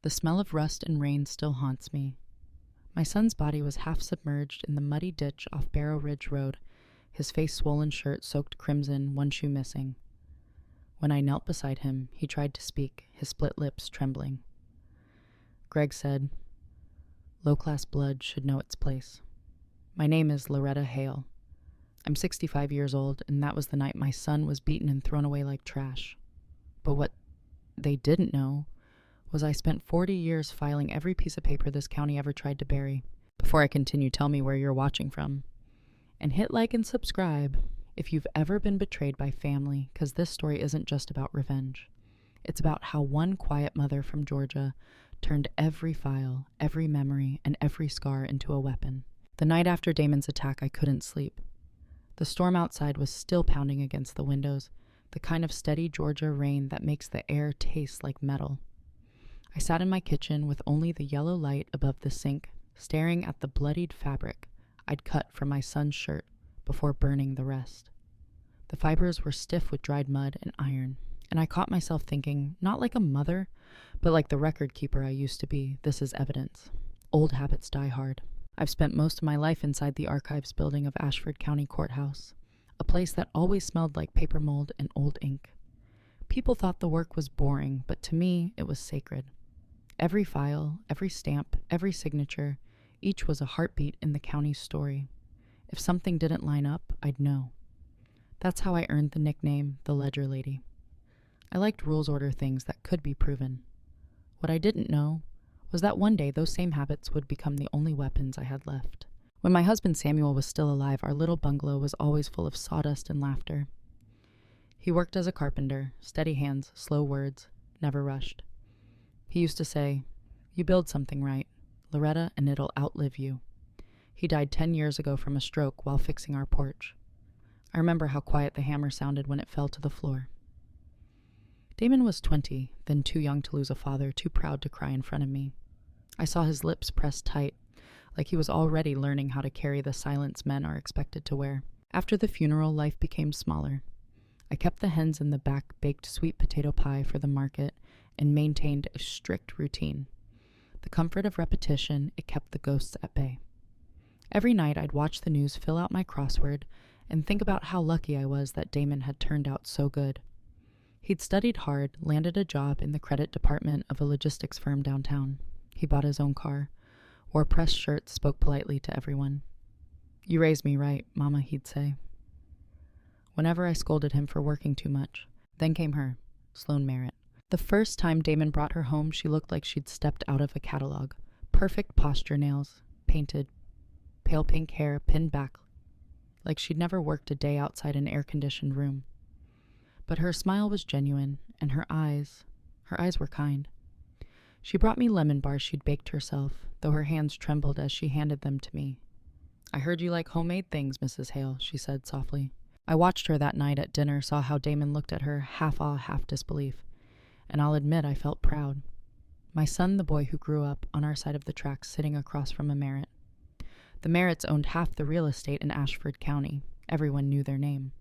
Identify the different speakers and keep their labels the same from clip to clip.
Speaker 1: The smell of rust and rain still haunts me. My son's body was half submerged in the muddy ditch off Barrow Ridge Road, his face-swollen shirt soaked crimson, one shoe missing. When I knelt beside him, he tried to speak, his split lips trembling. Greg said, "Low-class blood should know its place. My name is Retta Hale. I'm 65 years old, and that was the night my son was beaten and thrown away like trash. But what they didn't know was I spent 40 years filing every piece of paper this county ever tried to bury. Before I continue, tell me where you're watching from. And hit like and subscribe if you've ever been betrayed by family, because this story isn't just about revenge. It's about how one quiet mother from Georgia turned every file, every memory, and every scar into a weapon. The night after Damon's attack, I couldn't sleep. The storm outside was still pounding against the windows, the kind of steady Georgia rain that makes the air taste like metal. I sat in my kitchen with only the yellow light above the sink, staring at the bloodied fabric I'd cut from my son's shirt before burning the rest. The fibers were stiff with dried mud and iron, and I caught myself thinking, not like a mother, but like the record keeper I used to be. This is evidence. Old habits die hard. I've spent most of my life inside the archives building of Ashford County Courthouse, a place that always smelled like paper mold and old ink. People thought the work was boring, but to me, it was sacred. Every file, every stamp, every signature, each was a heartbeat in the county's story. If something didn't line up, I'd know. That's how I earned the nickname, the Ledger Lady. I liked rules order things that could be proven. What I didn't know was that one day those same habits would become the only weapons I had left. When my husband Samuel was still alive, our little bungalow was always full of sawdust and laughter. He worked as a carpenter, steady hands, slow words, never rushed. He used to say, "You build something right, Loretta, and it'll outlive you." He died 10 years ago from a stroke while fixing our porch. I remember how quiet the hammer sounded when it fell to the floor. Damon was 20, then too young to lose a father, too proud to cry in front of me. I saw his lips pressed tight, like he was already learning how to carry the silence men are expected to wear. After the funeral, life became smaller. I kept the hens in the back, baked sweet potato pie for the market, and maintained a strict routine. The comfort of repetition, it kept the ghosts at bay. Every night I'd watch the news, fill out my crossword, and think about how lucky I was that Damon had turned out so good. He'd studied hard, landed a job in the credit department of a logistics firm downtown. He bought his own car, wore pressed shirts, spoke politely to everyone. "You raised me right, Mama," he'd say. Whenever I scolded him for working too much, then came her, Sloan Merritt. The first time Damon brought her home, she looked like she'd stepped out of a catalog. Perfect posture nails, painted, pale pink hair pinned back, like she'd never worked a day outside an air-conditioned room. But her smile was genuine, and her eyes were kind. She brought me lemon bars she'd baked herself, though her hands trembled as she handed them to me. "I heard you like homemade things, Mrs. Hale," she said softly. I watched her that night at dinner, saw how Damon looked at her, half awe, half disbelief, and I'll admit I felt proud. My son, the boy who grew up on our side of the tracks, sitting across from a Merritt. The Merritts owned half the real estate in Ashford County. Everyone knew their name.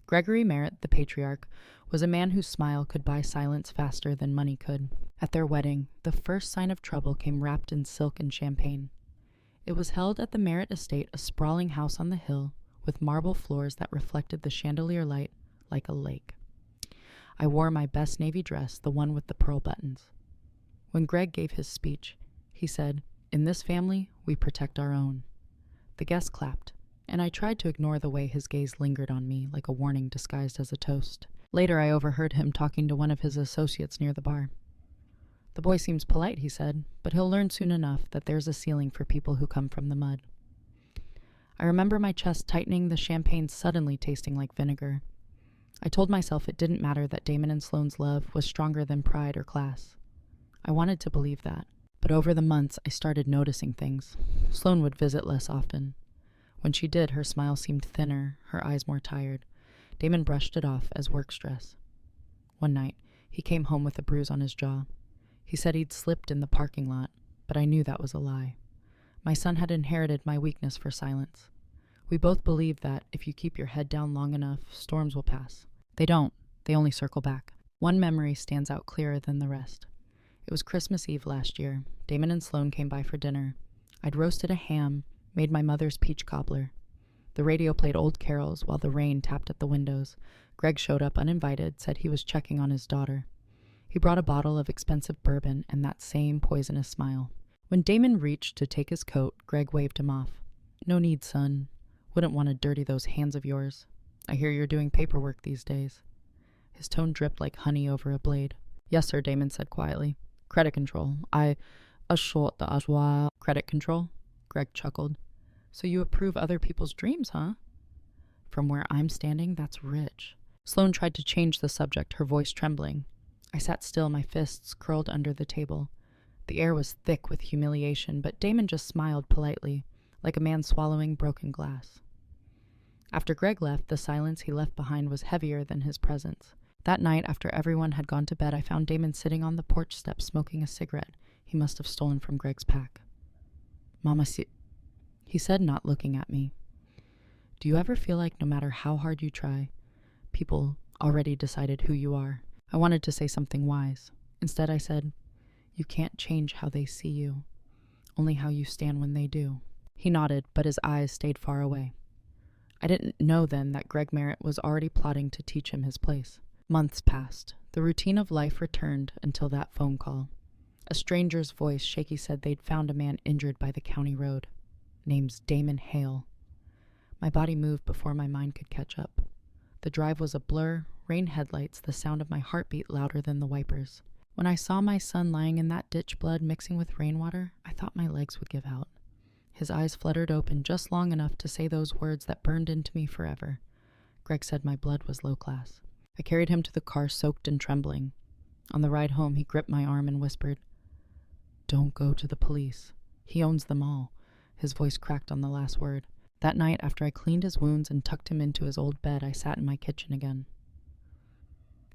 Speaker 1: Gregory Merritt, the patriarch, was a man whose smile could buy silence faster than money could. At their wedding, the first sign of trouble came wrapped in silk and champagne. It was held at the Merritt estate, a sprawling house on the hill, with marble floors that reflected the chandelier light like a lake. I wore my best navy dress, the one with the pearl buttons. When Greg gave his speech, he said, "In this family, we protect our own." The guests clapped, and I tried to ignore the way his gaze lingered on me like a warning disguised as a toast. Later, I overheard him talking to one of his associates near the bar. "The boy seems polite," he said, "but he'll learn soon enough that there's a ceiling for people who come from the mud." I remember my chest tightening, the champagne suddenly tasting like vinegar. I told myself it didn't matter that Damon and Sloane's love was stronger than pride or class. I wanted to believe that, but over the months I started noticing things. Sloane would visit less often. When she did, her smile seemed thinner, her eyes more tired. Damon brushed it off as work stress. One night, he came home with a bruise on his jaw. He said he'd slipped in the parking lot, but I knew that was a lie. My son had inherited my weakness for silence. We both believed that if you keep your head down long enough, storms will pass. They don't. They only circle back. One memory stands out clearer than the rest. It was Christmas Eve last year. Damon and Sloane came by for dinner. I'd roasted a ham, made my mother's peach cobbler. The radio played old carols while the rain tapped at the windows. Greg showed up uninvited, said he was checking on his daughter. He brought a bottle of expensive bourbon and that same poisonous smile. When Damon reached to take his coat, Greg waved him off. "No need, son. Wouldn't want to dirty those hands of yours. I hear you're doing paperwork these days." His tone dripped like honey over a blade. "Yes, sir," Damon said quietly. "Credit control. I assort the ajwa." "Credit control?" Greg chuckled. "So you approve other people's dreams, huh?" "From where I'm standing, that's rich." Sloane tried to change the subject, her voice trembling. I sat still, my fists curled under the table. The air was thick with humiliation, but Damon just smiled politely, like a man swallowing broken glass. After Greg left, the silence he left behind was heavier than his presence. That night, after everyone had gone to bed, I found Damon sitting on the porch steps smoking a cigarette he must have stolen from Greg's pack. "Mama, he said, not looking at me. "Do you ever feel like no matter how hard you try, people already decided who you are?" I wanted to say something wise. Instead, I said, "You can't change how they see you, only how you stand when they do." He nodded, but his eyes stayed far away. I didn't know then that Greg Merritt was already plotting to teach him his place. Months passed. The routine of life returned until that phone call. A stranger's voice, shaky, said they'd found a man injured by the county road. Name's Damon Hale. My body moved before my mind could catch up. The drive was a blur, rain headlights, the sound of my heartbeat louder than the wipers. When I saw my son lying in that ditch blood mixing with rainwater, I thought my legs would give out. His eyes fluttered open just long enough to say those words that burned into me forever. Greg said my blood was low class. I carried him to the car, soaked and trembling. On the ride home, he gripped my arm and whispered, "Don't go to the police. He owns them all." His voice cracked on the last word. That night, after I cleaned his wounds and tucked him into his old bed, I sat in my kitchen again.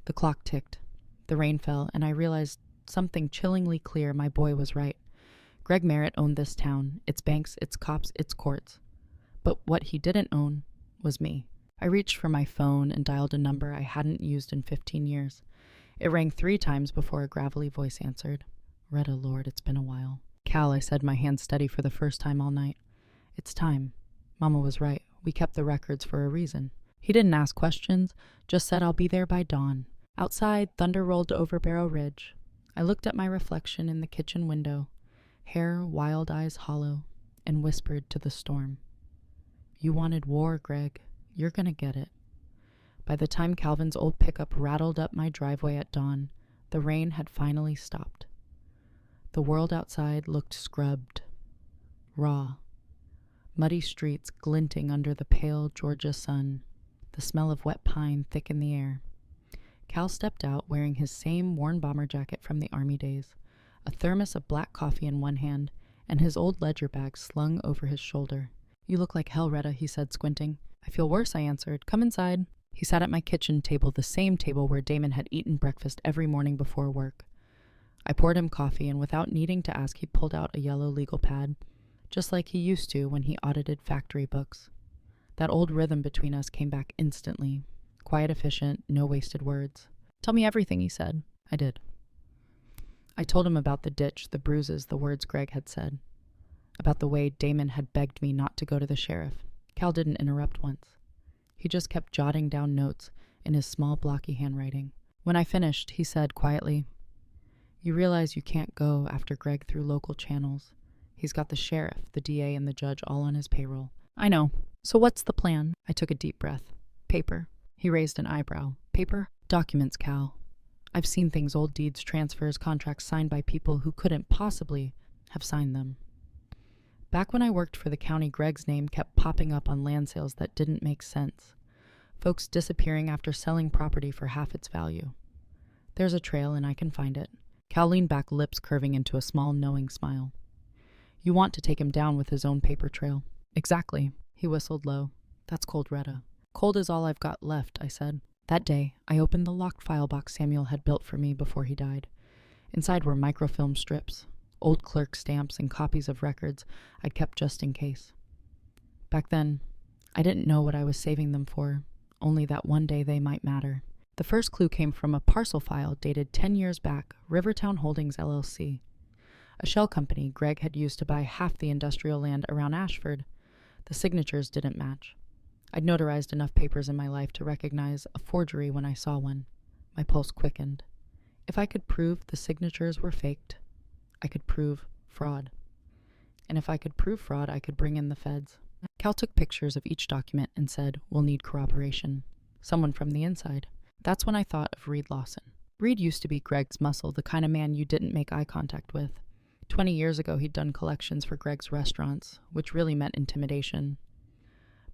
Speaker 1: The clock ticked. The rain fell, and I realized something chillingly clear. My boy was right. Greg Merritt owned this town, its banks, its cops, its courts. But what he didn't own was me. I reached for my phone and dialed a number I hadn't used in 15 years. It rang 3 times before a gravelly voice answered. "Retta, Lord, it's been a while." "Cal," I said, my hand steady for the first time all night. "It's time. Mama was right. We kept the records for a reason." He didn't ask questions, just said I'll be there by dawn. Outside, thunder rolled over Barrow Ridge. I looked at my reflection in the kitchen window, hair, wild eyes hollow, and whispered to the storm. "You wanted war, Greg. You're gonna get it." By the time Calvin's old pickup rattled up my driveway at dawn, the rain had finally stopped. The world outside looked scrubbed, raw. Muddy streets glinting under the pale Georgia sun, the smell of wet pine thick in the air. Cal stepped out wearing his same worn bomber jacket from the Army days, a thermos of black coffee in one hand, and his old ledger bag slung over his shoulder. "You look like hell, Retta," he said, squinting. "I feel worse," I answered. "Come inside." He sat at my kitchen table, the same table where Damon had eaten breakfast every morning before work. I poured him coffee, and without needing to ask, he pulled out a yellow legal pad, just like he used to when he audited factory books. That old rhythm between us came back instantly. Quiet, efficient, no wasted words. "Tell me everything," he said. I did. I told him about the ditch, the bruises, the words Greg had said. About the way Damon had begged me not to go to the sheriff. Cal didn't interrupt once. He just kept jotting down notes in his small, blocky handwriting. When I finished, he said quietly, "You realize you can't go after Greg through local channels. He's got the sheriff, the DA, and the judge all on his payroll." "I know. So what's the plan?" I took a deep breath. "Paper." He raised an eyebrow. "Paper?" "Documents, Cal. I've seen things, old deeds, transfers, contracts signed by people who couldn't possibly have signed them. Back when I worked for the county, Greg's name kept popping up on land sales that didn't make sense. Folks disappearing after selling property for half its value. There's a trail, and I can find it." Cal leaned back, lips curving into a small, knowing smile. "You want to take him down with his own paper trail." "Exactly." He whistled low. "That's cold, Retta." "Cold is all I've got left," I said. That day, I opened the locked file box Samuel had built for me before he died. Inside were microfilm strips, old clerk stamps, and copies of records I'd kept just in case. Back then, I didn't know what I was saving them for, only that one day they might matter. The first clue came from a parcel file dated 10 years back, Rivertown Holdings LLC, a shell company Greg had used to buy half the industrial land around Ashford. The signatures didn't match. I'd notarized enough papers in my life to recognize a forgery when I saw one. My pulse quickened. If I could prove the signatures were faked, I could prove fraud. And if I could prove fraud, I could bring in the feds. Cal took pictures of each document and said, "We'll need corroboration. Someone from the inside." That's when I thought of Reed Lawson. Reed used to be Greg's muscle, the kind of man you didn't make eye contact with. 20 years ago, he'd done collections for Greg's restaurants, which really meant intimidation.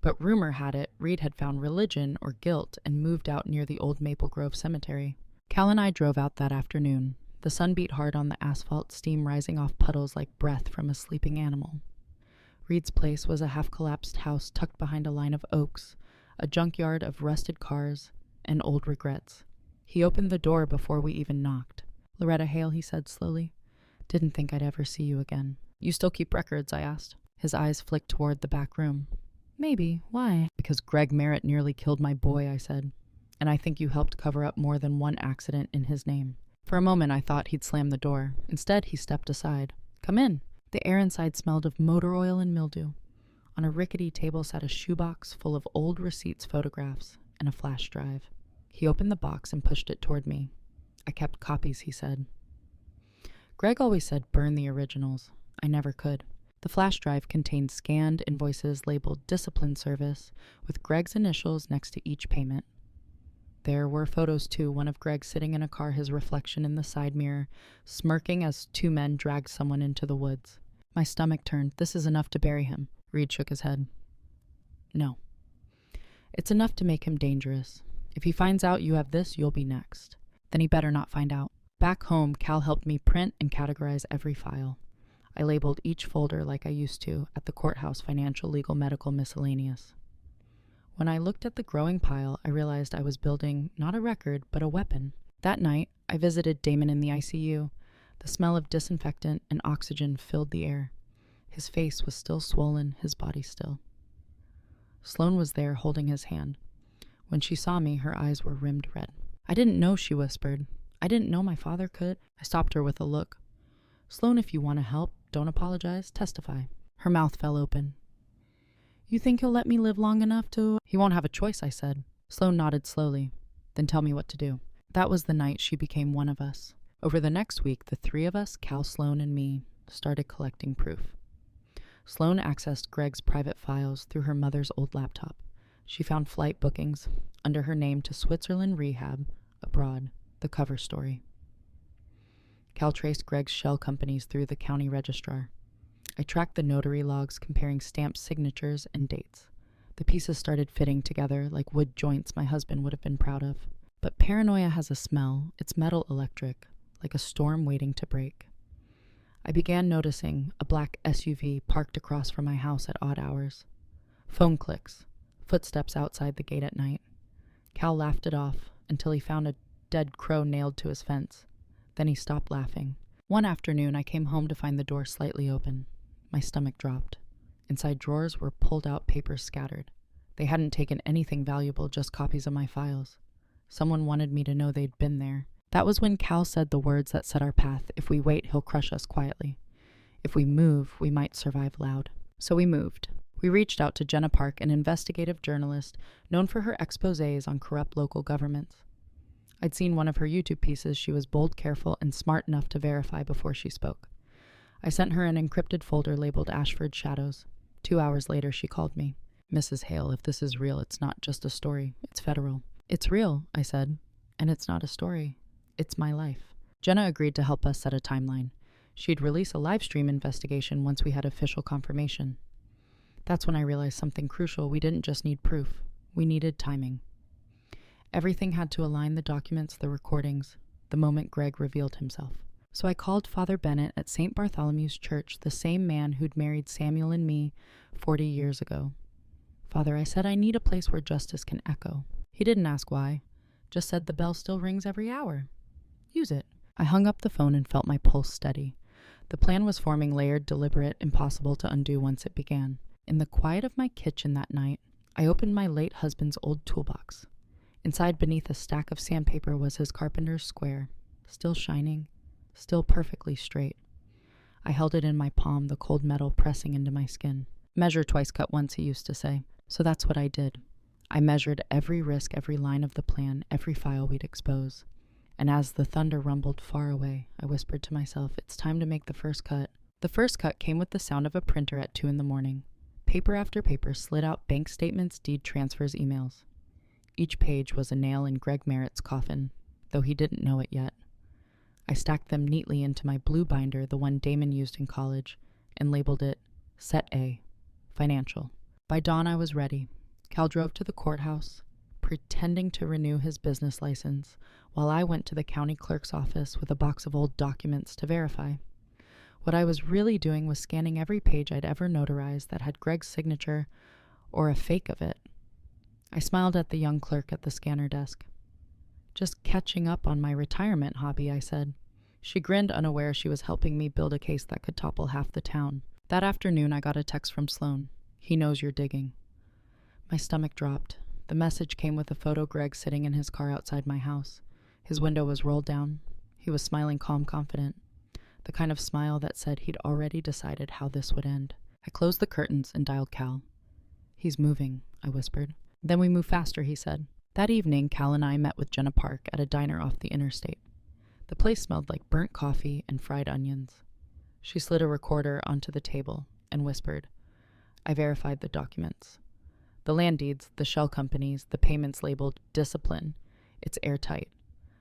Speaker 1: But rumor had it, Reed had found religion or guilt and moved out near the old Maple Grove Cemetery. Cal and I drove out that afternoon. The sun beat hard on the asphalt, steam rising off puddles like breath from a sleeping animal. Reed's place was a half-collapsed house tucked behind a line of oaks, a junkyard of rusted cars and old regrets. He opened the door before we even knocked. "Retta Hale," he said slowly. "Didn't think I'd ever see you again." "You still keep records?" I asked. His eyes flicked toward the back room. "Maybe. Why?" "Because Greg Merritt nearly killed my boy," I said. "And I think you helped cover up more than one accident in his name." For a moment I thought he'd slam the door. Instead, he stepped aside. "Come in." The air inside smelled of motor oil and mildew. On a rickety table sat a shoebox full of old receipts, photographs, and a flash drive. He opened the box and pushed it toward me. "I kept copies," he said. Greg always said burn the originals. I never could. The flash drive contained scanned invoices labeled discipline service with Greg's initials next to each payment. There were photos too, one of Greg sitting in a car, his reflection in the side mirror, smirking as two men dragged someone into the woods. My stomach turned. "This is enough to bury him." Reed shook his head. "No. It's enough to make him dangerous. If he finds out you have this, you'll be next. Then he better not find out." Back home, Cal helped me print and categorize every file. I labeled each folder like I used to at the courthouse: financial, legal, medical, miscellaneous. When I looked at the growing pile, I realized I was building not a record, but a weapon. That night, I visited Damon in the ICU. The smell of disinfectant and oxygen filled the air. His face was still swollen, his body still. Sloane was there, holding his hand. When she saw me, her eyes were rimmed red. "I didn't know," she whispered. "I didn't know my father could." I stopped her with a look. "Sloane, if you want to help, don't apologize, testify." Her mouth fell open. "You think he'll let me live long enough to—" "He won't have a choice," I said. Sloane nodded slowly. "Then tell me what to do." That was the night she became one of us. Over the next week, the three of us, Cal, Sloane, and me, started collecting proof. Sloane accessed Greg's private files through her mother's old laptop. She found flight bookings under her name to Switzerland rehab, abroad, the cover story. Cal traced Greg's shell companies through the county registrar. I tracked the notary logs comparing stamped signatures and dates. The pieces started fitting together like wood joints my husband would have been proud of. But paranoia has a smell. It's metal electric, like a storm waiting to break. I began noticing a black SUV parked across from my house at odd hours. Phone clicks, footsteps outside the gate at night. Cal laughed it off until he found a dead crow nailed to his fence. Then he stopped laughing. One afternoon, I came home to find the door slightly open. My stomach dropped. Inside drawers were pulled-out papers scattered. They hadn't taken anything valuable, just copies of my files. Someone wanted me to know they'd been there. That was when Cal said the words that set our path: "If we wait, he'll crush us quietly. If we move, we might survive loud." So we moved. We reached out to Jenna Park, an investigative journalist known for her exposés on corrupt local governments. I'd seen one of her YouTube pieces. She was bold, careful, and smart enough to verify before she spoke. I sent her an encrypted folder labeled Ashford Shadows. 2 hours later, she called me. "Mrs. Hale, if this is real, it's not just a story. It's federal." "It's real," I said, "and it's not a story. It's my life." Jenna agreed to help us set a timeline. She'd release a live stream investigation once we had official confirmation. That's when I realized something crucial. We didn't just need proof. We needed timing. Everything had to align: the documents, the recordings, the moment Greg revealed himself. So I called Father Bennett at St. Bartholomew's Church, the same man who'd married Samuel and me 40 years ago. "Father," I said, "I need a place where justice can echo." He didn't ask why, just said, "The bell still rings every hour. Use it." I hung up the phone and felt my pulse steady. The plan was forming, layered, deliberate, impossible to undo once it began. In the quiet of my kitchen that night, I opened my late husband's old toolbox. Inside, beneath a stack of sandpaper, was his carpenter's square, still shining, still perfectly straight. I held it in my palm, the cold metal pressing into my skin. Measure twice, cut once, he used to say. So that's what I did. I measured every risk, every line of the plan, every file we'd expose. And as the thunder rumbled far away, I whispered to myself, it's time to make the first cut. The first cut came with the sound of a printer at 2 a.m. Paper after paper slid out bank statements, deed transfers, emails. Each page was a nail in Greg Merritt's coffin, though he didn't know it yet. I stacked them neatly into my blue binder, the one Damon used in college, and labeled it Set A, Financial. By dawn, I was ready. Cal drove to the courthouse, pretending to renew his business license, while I went to the county clerk's office with a box of old documents to verify. What I was really doing was scanning every page I'd ever notarized that had Greg's signature or a fake of it. I smiled at the young clerk at the scanner desk. Just catching up on my retirement hobby, I said. She grinned, unaware she was helping me build a case that could topple half the town. That afternoon, I got a text from Sloan. He knows you're digging. My stomach dropped. The message came with a photo of Greg sitting in his car outside my house. His window was rolled down. He was smiling calm, confident. The kind of smile that said he'd already decided how this would end. I closed the curtains and dialed Cal. He's moving, I whispered. Then we move faster, he said. That evening, Cal and I met with Jenna Park at a diner off the interstate. The place smelled like burnt coffee and fried onions. She slid a recorder onto the table and whispered. I verified the documents. The land deeds, the shell companies, the payments labeled discipline. It's airtight.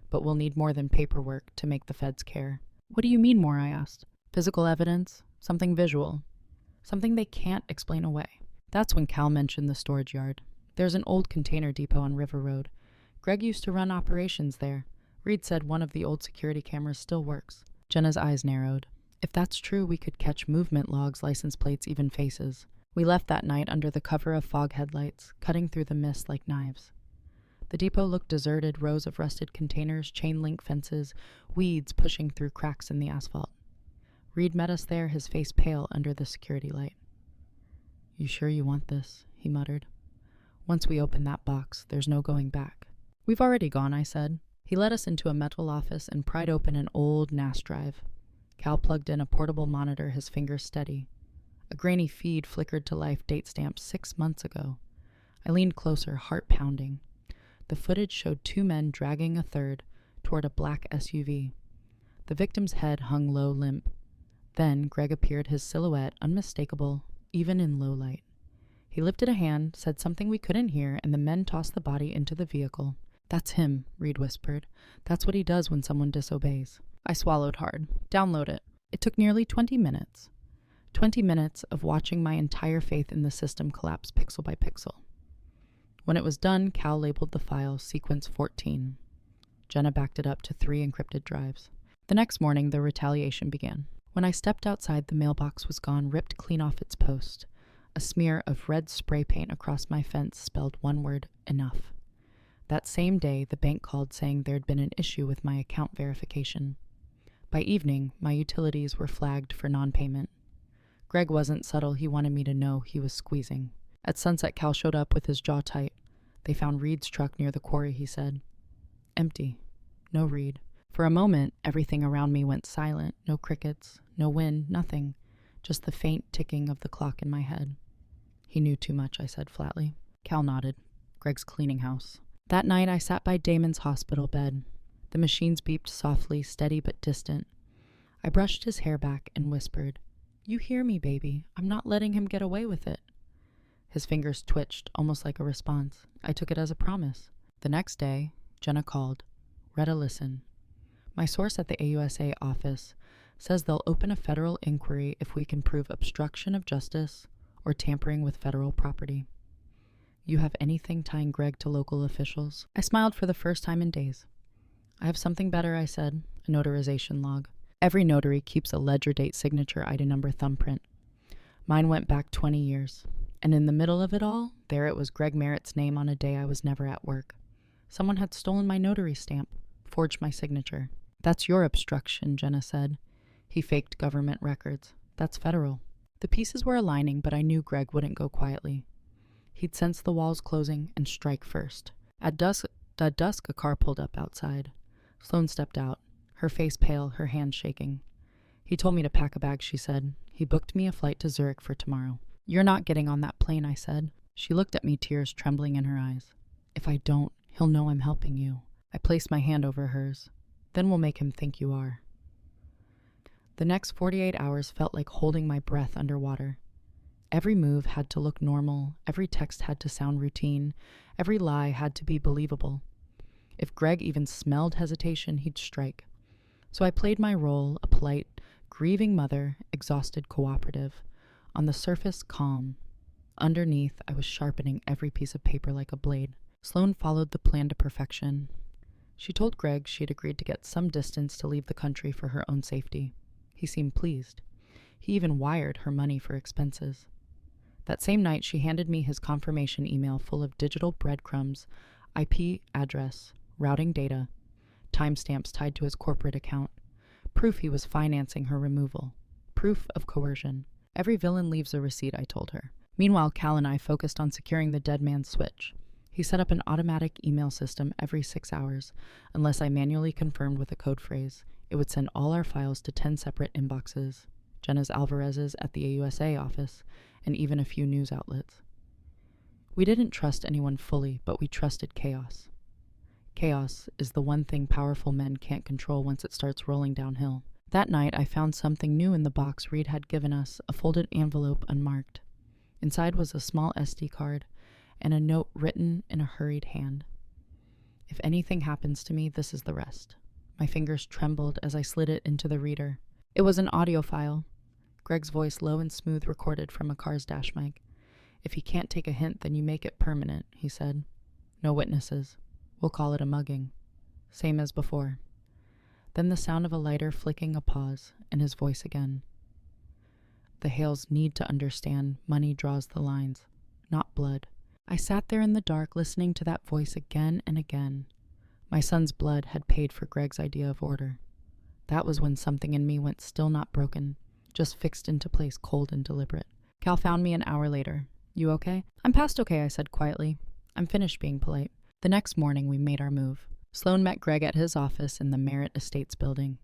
Speaker 1: But we'll need more than paperwork to make the feds care. What do you mean more, I asked. Physical evidence? Something visual? Something they can't explain away. That's when Cal mentioned the storage yard. There's an old container depot on River Road. Greg used to run operations there. Reed said one of the old security cameras still works. Jenna's eyes narrowed. If that's true, we could catch movement logs, license plates, even faces. We left that night under the cover of fog headlights, cutting through the mist like knives. The depot looked deserted, rows of rusted containers, chain-link fences, weeds pushing through cracks in the asphalt. Reed met us there, his face pale under the security light. You sure you want this? He muttered. Once we open that box, there's no going back. We've already gone, I said. He led us into a metal office and pried open an old NAS drive. Cal plugged in a portable monitor, his fingers steady. A grainy feed flickered to life, date stamped 6 months ago. I leaned closer, heart pounding. The footage showed 2 men dragging a third toward a black SUV. The victim's head hung low, limp. Then Greg appeared, his silhouette unmistakable, even in low light. He lifted a hand, said something we couldn't hear, and the men tossed the body into the vehicle. That's him, Reed whispered. That's what he does when someone disobeys. I swallowed hard. Download it. It took nearly 20 minutes. 20 minutes of watching my entire faith in the system collapse pixel by pixel. When it was done, Cal labeled the file Sequence 14. Jenna backed it up to 3 encrypted drives. The next morning, the retaliation began. When I stepped outside, the mailbox was gone, ripped clean off its post. A smear of red spray paint across my fence spelled one word, enough. That same day, the bank called saying there'd been an issue with my account verification. By evening, my utilities were flagged for non-payment. Greg wasn't subtle. He wanted me to know he was squeezing. At sunset, Cal showed up with his jaw tight. They found Reed's truck near the quarry, he said. Empty. No Reed. For a moment, everything around me went silent. No crickets, no wind, nothing. Just the faint ticking of the clock in my head. He knew too much, I said flatly. Cal nodded. Greg's cleaning house. That night, I sat by Damon's hospital bed. The machines beeped softly, steady but distant. I brushed his hair back and whispered, You hear me, baby. I'm not letting him get away with it. His fingers twitched, almost like a response. I took it as a promise. The next day, Jenna called. Retta, listen. My source at the AUSA office says they'll open a federal inquiry if we can prove obstruction of justice or tampering with federal property. You have anything tying Greg to local officials? I smiled for the first time in days. I have something better, I said, a notarization log. Every notary keeps a ledger date signature ID number thumbprint. Mine went back 20 years. And in the middle of it all, there it was Greg Merritt's name on a day I was never at work. Someone had stolen my notary stamp, forged my signature. That's your obstruction, Jenna said. He faked government records. That's federal. The pieces were aligning, but I knew Greg wouldn't go quietly. He'd sense the walls closing and strike first. At dusk, At dusk, a car pulled up outside. Sloane stepped out, her face pale, her hands shaking. "He told me to pack a bag," she said. "He booked me a flight to Zurich for tomorrow." "You're not getting on that plane," I said. She looked at me, tears trembling in her eyes. "If I don't, he'll know I'm helping you." I placed my hand over hers. "Then we'll make him think you are." The next 48 hours felt like holding my breath underwater. Every move had to look normal, every text had to sound routine, every lie had to be believable. If Greg even smelled hesitation, he'd strike. So I played my role, a polite, grieving mother, exhausted cooperative. On the surface, calm. Underneath, I was sharpening every piece of paper like a blade. Sloane followed the plan to perfection. She told Greg she had agreed to get some distance to leave the country for her own safety. He seemed pleased. He even wired her money for expenses. That same night, she handed me his confirmation email full of digital breadcrumbs, IP address, routing data, timestamps tied to his corporate account, proof he was financing her removal, proof of coercion. "Every villain leaves a receipt," I told her. Meanwhile, Cal and I focused on securing the dead man's switch. He set up an automatic email system every 6 hours, unless I manually confirmed with a code phrase. It would send all our files to 10 separate inboxes, Jenna's Alvarez's at the AUSA office, and even a few news outlets. We didn't trust anyone fully, but we trusted chaos. Chaos is the one thing powerful men can't control once it starts rolling downhill. That night, I found something new in the box Reed had given us, a folded envelope unmarked. Inside was a small SD card and a note written in a hurried hand. "If anything happens to me, this is the rest." My fingers trembled as I slid it into the reader. It was an audio file. Greg's voice, low and smooth, recorded from a car's dash mic. "If he can't take a hint, then you make it permanent," he said. "No witnesses. We'll call it a mugging. Same as before." Then the sound of a lighter flicking, a pause, and his voice again. "The Hales need to understand money draws the lines, not blood." I sat there in the dark, listening to that voice again and again. My son's blood had paid for Greg's idea of order. That was when something in me went still, not broken, just fixed into place, cold and deliberate. Cal found me an hour later. "You okay?" "I'm past okay," I said quietly. "I'm finished being polite." The next morning, we made our move. Sloane met Greg at his office in the Merritt Estates building.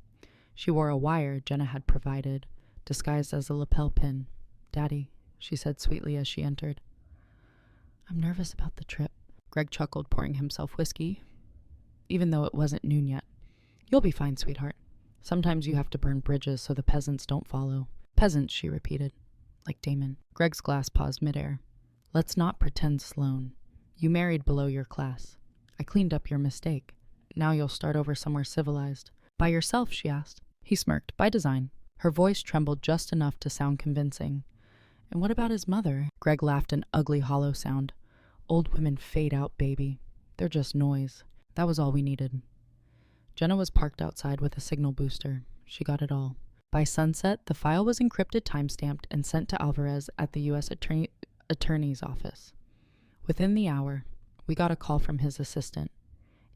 Speaker 1: She wore a wire Jenna had provided, disguised as a lapel pin. "Daddy," she said sweetly as she entered. "I'm nervous about the trip." Greg chuckled, pouring himself whiskey, even though it wasn't noon yet. "You'll be fine, sweetheart. Sometimes you have to burn bridges so the peasants don't follow." "Peasants," she repeated, like Damon. Greg's glass paused midair. "Let's not pretend, Sloane. You married below your class. I cleaned up your mistake. Now you'll start over somewhere civilized." "By yourself?" she asked. He smirked. "By design." Her voice trembled just enough to sound convincing. "And what about his mother?" Greg laughed an ugly, hollow sound. "Old women fade out, baby. They're just noise." That was all we needed. Jenna was parked outside with a signal booster. She got it all. By sunset, the file was encrypted, timestamped, and sent to Alvarez at the U.S. Attorney's office. Within the hour, we got a call from his assistant.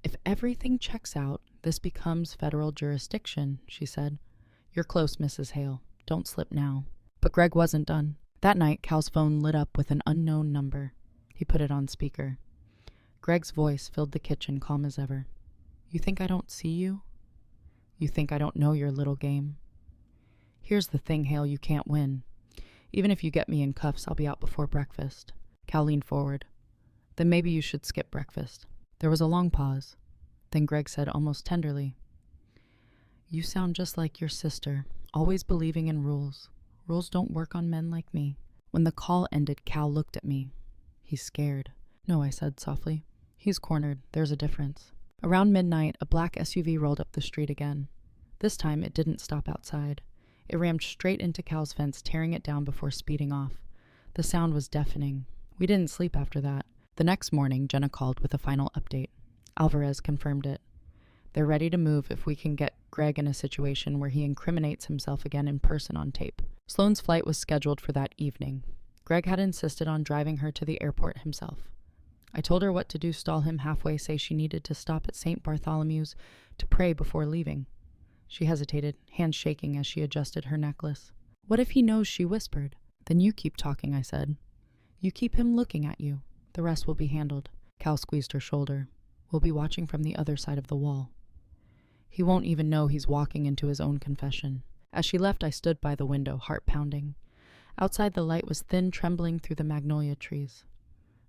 Speaker 1: "If everything checks out, this becomes federal jurisdiction," she said. "You're close, Mrs. Hale. Don't slip now." But Greg wasn't done. That night, Cal's phone lit up with an unknown number. He put it on speaker. Greg's voice filled the kitchen, calm as ever. "You think I don't see you? You think I don't know your little game? Here's the thing, Hale, you can't win. Even if you get me in cuffs, I'll be out before breakfast." Cal leaned forward. "Then maybe you should skip breakfast." There was a long pause. Then Greg said almost tenderly, "You sound just like your sister, always believing in rules. Rules don't work on men like me." When the call ended, Cal looked at me. "He's scared." "No," I said softly. "He's cornered. There's a difference." Around midnight, a black SUV rolled up the street again. This time, it didn't stop outside. It rammed straight into Cal's fence, tearing it down before speeding off. The sound was deafening. We didn't sleep after that. The next morning, Jenna called with a final update. Alvarez confirmed it. "They're ready to move if we can get Greg in a situation where he incriminates himself again in person on tape." Sloane's flight was scheduled for that evening. Greg had insisted on driving her to the airport himself. I told her what to do, stall him halfway, say she needed to stop at St. Bartholomew's to pray before leaving. She hesitated, hands shaking as she adjusted her necklace. "What if he knows?" she whispered. "Then you keep talking," I said. "You keep him looking at you. The rest will be handled." Cal squeezed her shoulder. will be watching from the other side of the wall. He won't even know he's walking into his own confession. As she left, I stood by the window, heart pounding. Outside, the light was thin, trembling through the magnolia trees.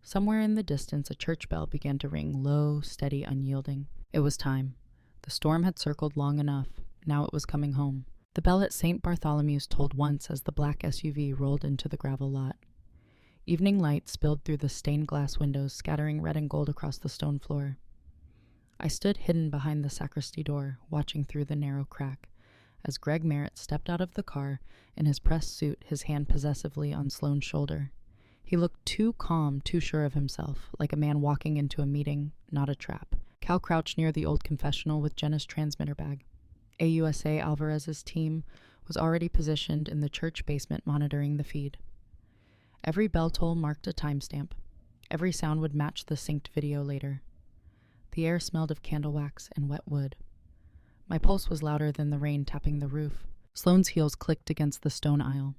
Speaker 1: Somewhere in the distance, a church bell began to ring, low, steady, unyielding. It was time. The storm had circled long enough. Now it was coming home. The bell at St. Bartholomew's tolled once as the black SUV rolled into the gravel lot. Evening light spilled through the stained glass windows, scattering red and gold across the stone floor. I stood hidden behind the sacristy door, watching through the narrow crack, as Greg Merritt stepped out of the car in his pressed suit, his hand possessively on Sloane's shoulder. He looked too calm, too sure of himself, like a man walking into a meeting, not a trap. Cal crouched near the old confessional with Jenna's transmitter bag. AUSA Alvarez's team was already positioned in the church basement monitoring the feed. Every bell toll marked a timestamp. Every sound would match the synced video later. The air smelled of candle wax and wet wood. My pulse was louder than the rain tapping the roof. Sloane's heels clicked against the stone aisle.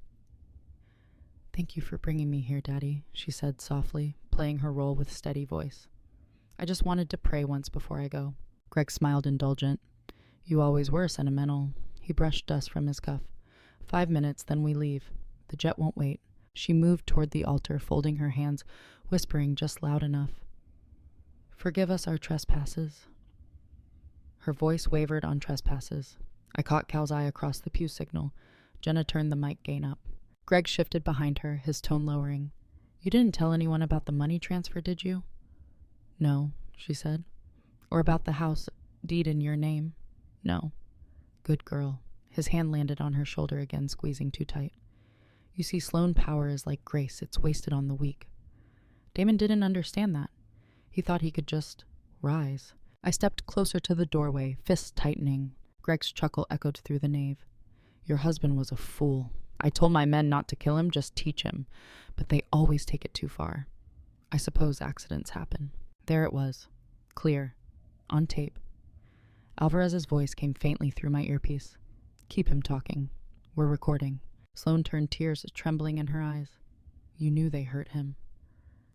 Speaker 1: "Thank you for bringing me here, Daddy," she said softly, playing her role with steady voice. "I just wanted to pray once before I go." Greg smiled indulgent. "You always were sentimental." He brushed dust from his cuff. 5 minutes, then we leave. The jet won't wait." She moved toward the altar, folding her hands, whispering just loud enough. "Forgive us our trespasses." Her voice wavered on trespasses. I caught Cal's eye across the pew signal. Jenna turned the mic gain up. Greg shifted behind her, his tone lowering. "You didn't tell anyone about the money transfer, did you?" "No," she said. "Or about the house deed in your name?" "No." "Good girl." His hand landed on her shoulder again, squeezing too tight. "You see, Sloane power is like grace. It's wasted on the weak." Damon didn't understand that. He thought he could just rise. I stepped closer to the doorway, fists tightening. Greg's chuckle echoed through the nave. "Your husband was a fool. I told my men not to kill him, just teach him. But they always take it too far. I suppose accidents happen." There it was. Clear. On tape. Alvarez's voice came faintly through my earpiece. "Keep him talking. We're recording." Sloane turned, tears trembling in her eyes. "You knew they hurt him."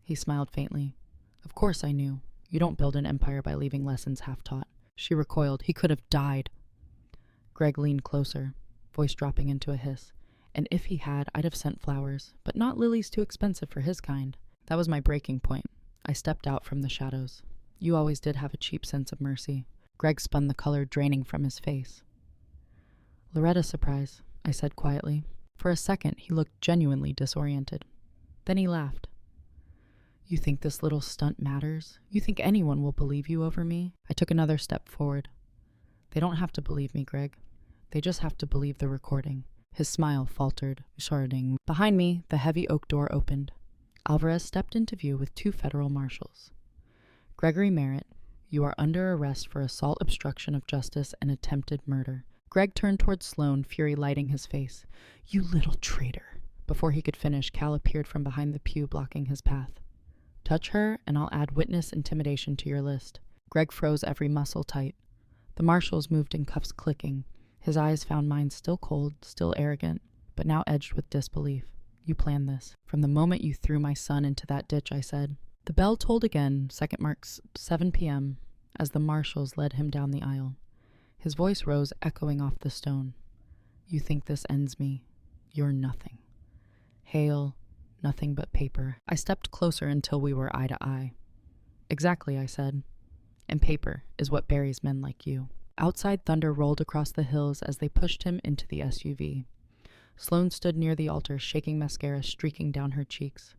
Speaker 1: He smiled faintly. "Of course I knew. You don't build an empire by leaving lessons half-taught." She recoiled. "He could have died." Greg leaned closer, voice dropping into a hiss. "And if he had, I'd have sent flowers, but not lilies too expensive for his kind." That was my breaking point. I stepped out from the shadows. "You always did have a cheap sense of mercy." Greg spun the color draining from his face. "Loretta's surprise," I said quietly. For a second, he looked genuinely disoriented. Then he laughed. "You think this little stunt matters? You think anyone will believe you over me?" I took another step forward. "They don't have to believe me, Greg. They just have to believe the recording." His smile faltered, sharding. Behind me, the heavy oak door opened. Alvarez stepped into view with 2 federal marshals. "Gregory Merritt, you are under arrest for assault, obstruction of justice, and attempted murder." Greg turned toward Sloane, fury lighting his face. "You little traitor." Before he could finish, Cal appeared from behind the pew, blocking his path. "Touch her, and I'll add witness intimidation to your list." Greg froze, every muscle tight. The marshals moved in, cuffs clicking. His eyes found mine, still cold, still arrogant, but now edged with disbelief. "You planned this. From the moment you threw my son into that ditch," I said. The bell tolled again, second marks 7 p.m., as the marshals led him down the aisle. His voice rose, echoing off the stone. "You think this ends me? You're nothing. Hale, nothing but paper." I stepped closer until we were eye to eye. "Exactly," I said. "And paper is what buries men like you." Outside, thunder rolled across the hills as they pushed him into the SUV. Sloane stood near the altar, shaking mascara streaking down her cheeks.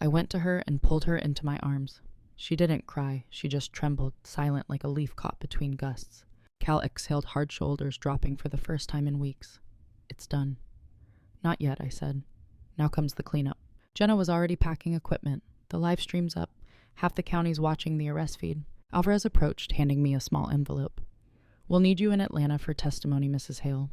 Speaker 1: I went to her and pulled her into my arms. She didn't cry, she just trembled, silent like a leaf caught between gusts. Cal exhaled, hard shoulders dropping for the first time in weeks. "It's done." "Not yet," I said. "Now comes the cleanup." Jenna was already packing equipment. The live stream's up. Half the county's watching the arrest feed. Alvarez approached, handing me a small envelope. "We'll need you in Atlanta for testimony, Mrs. Hale.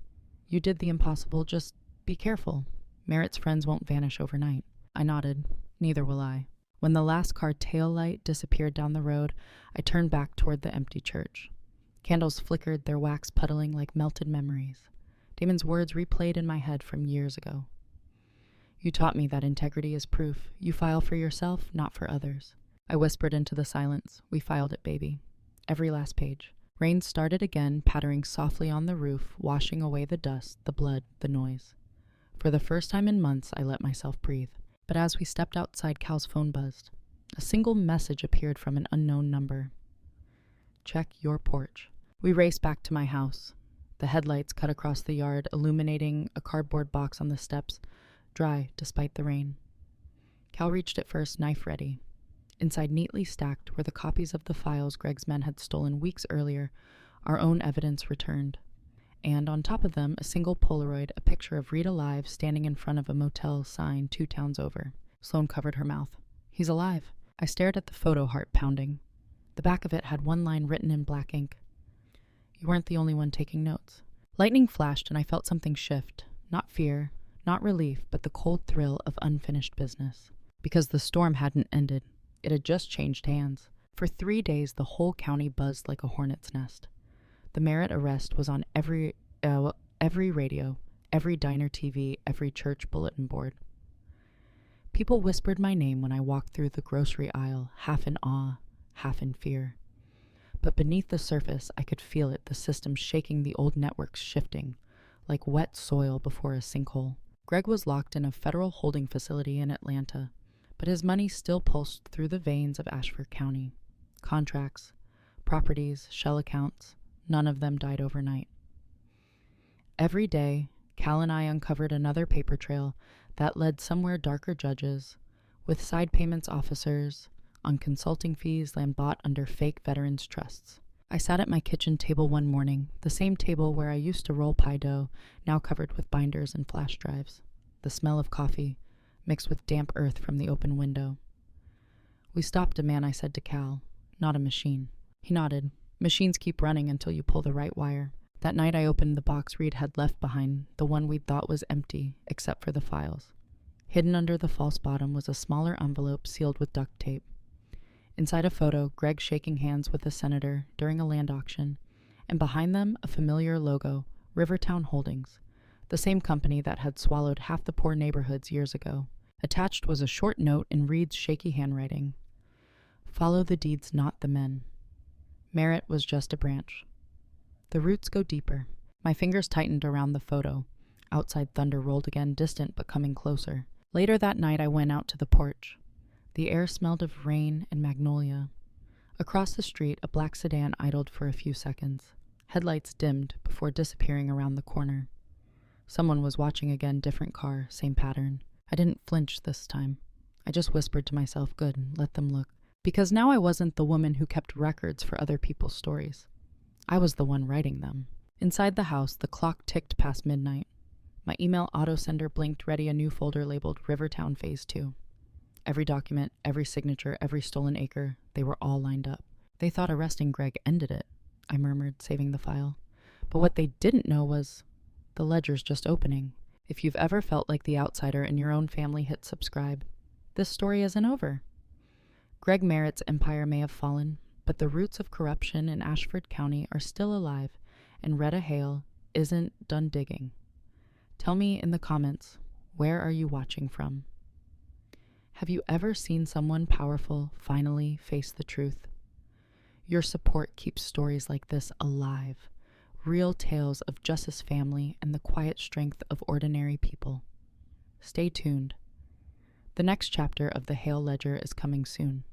Speaker 1: You did the impossible, just be careful. Merritt's friends won't vanish overnight." I nodded. "Neither will I." When the last car tail light disappeared down the road, I turned back toward the empty church. Candles flickered, their wax puddling like melted memories. Damon's words replayed in my head from years ago. "You taught me that integrity is proof. You file for yourself, not for others. I whispered into the silence. We filed it, baby. Every last page. Rain started again, pattering softly on the roof, washing away the dust, the blood, the noise. For the first time in months, I let myself breathe. But as we stepped outside, Cal's phone buzzed. A single message appeared from an unknown number. Check your porch. We raced back to my house. The headlights cut across the yard, illuminating a cardboard box on the steps, dry despite the rain. Cal reached it first, knife ready. Inside, neatly stacked, were the copies of the files Greg's men had stolen weeks earlier, our own evidence returned. And on top of them, a single Polaroid, a picture of Retta alive standing in front of a motel sign 2 towns over. Sloane covered her mouth. He's alive. I stared at the photo, heart pounding. The back of it had one line written in black ink. You weren't the only one taking notes. Lightning flashed and I felt something shift. Not fear, not relief, but the cold thrill of unfinished business. Because the storm hadn't ended. It had just changed hands. For 3 days, the whole county buzzed like a hornet's nest. The Merritt arrest was on every radio, every diner TV, every church bulletin board. People whispered my name when I walked through the grocery aisle, half in awe, half in fear. But beneath the surface, I could feel it, the system shaking, the old networks shifting, like wet soil before a sinkhole. Greg was locked in a federal holding facility in Atlanta, but his money still pulsed through the veins of Ashford County. Contracts, properties, shell accounts, none of them died overnight. Every day, Cal and I uncovered another paper trail that led somewhere darker judges, with side payments officers, on consulting fees land bought under fake veterans' trusts. I sat at my kitchen table one morning, the same table where I used to roll pie dough, now covered with binders and flash drives. The smell of coffee, mixed with damp earth from the open window. We stopped a man, I said to Cal, not a machine. He nodded. Machines keep running until you pull the right wire. That night I opened the box Reed had left behind, the one we'd thought was empty, except for the files. Hidden under the false bottom was a smaller envelope sealed with duct tape. Inside a photo, Greg shaking hands with a senator during a land auction, and behind them a familiar logo, Rivertown Holdings, the same company that had swallowed half the poor neighborhoods years ago. Attached was a short note in Reed's shaky handwriting. Follow the deeds, not the men. Merritt was just a branch. The roots go deeper. My fingers tightened around the photo. Outside thunder rolled again, distant but coming closer. Later that night I went out to the porch. The air smelled of rain and magnolia. Across the street, a black sedan idled for a few seconds. Headlights dimmed before disappearing around the corner. Someone was watching again, different car, same pattern. I didn't flinch this time. I just whispered to myself, good, let them look. Because now I wasn't the woman who kept records for other people's stories. I was the one writing them. Inside the house, the clock ticked past midnight. My email autosender blinked, ready a new folder labeled Rivertown Phase 2. Every document, every signature, every stolen acre, they were all lined up. They thought arresting Greg ended it, I murmured, saving the file. But what they didn't know was the ledger's just opening. If you've ever felt like the outsider in your own family, hit subscribe. This story isn't over. Greg Merritt's empire may have fallen, but the roots of corruption in Ashford County are still alive, and Retta Hale isn't done digging. Tell me in the comments, where are you watching from? Have you ever seen someone powerful finally face the truth? Your support keeps stories like this alive, real tales of Justice family and the quiet strength of ordinary people. Stay tuned. The next chapter of the Hale Ledger is coming soon.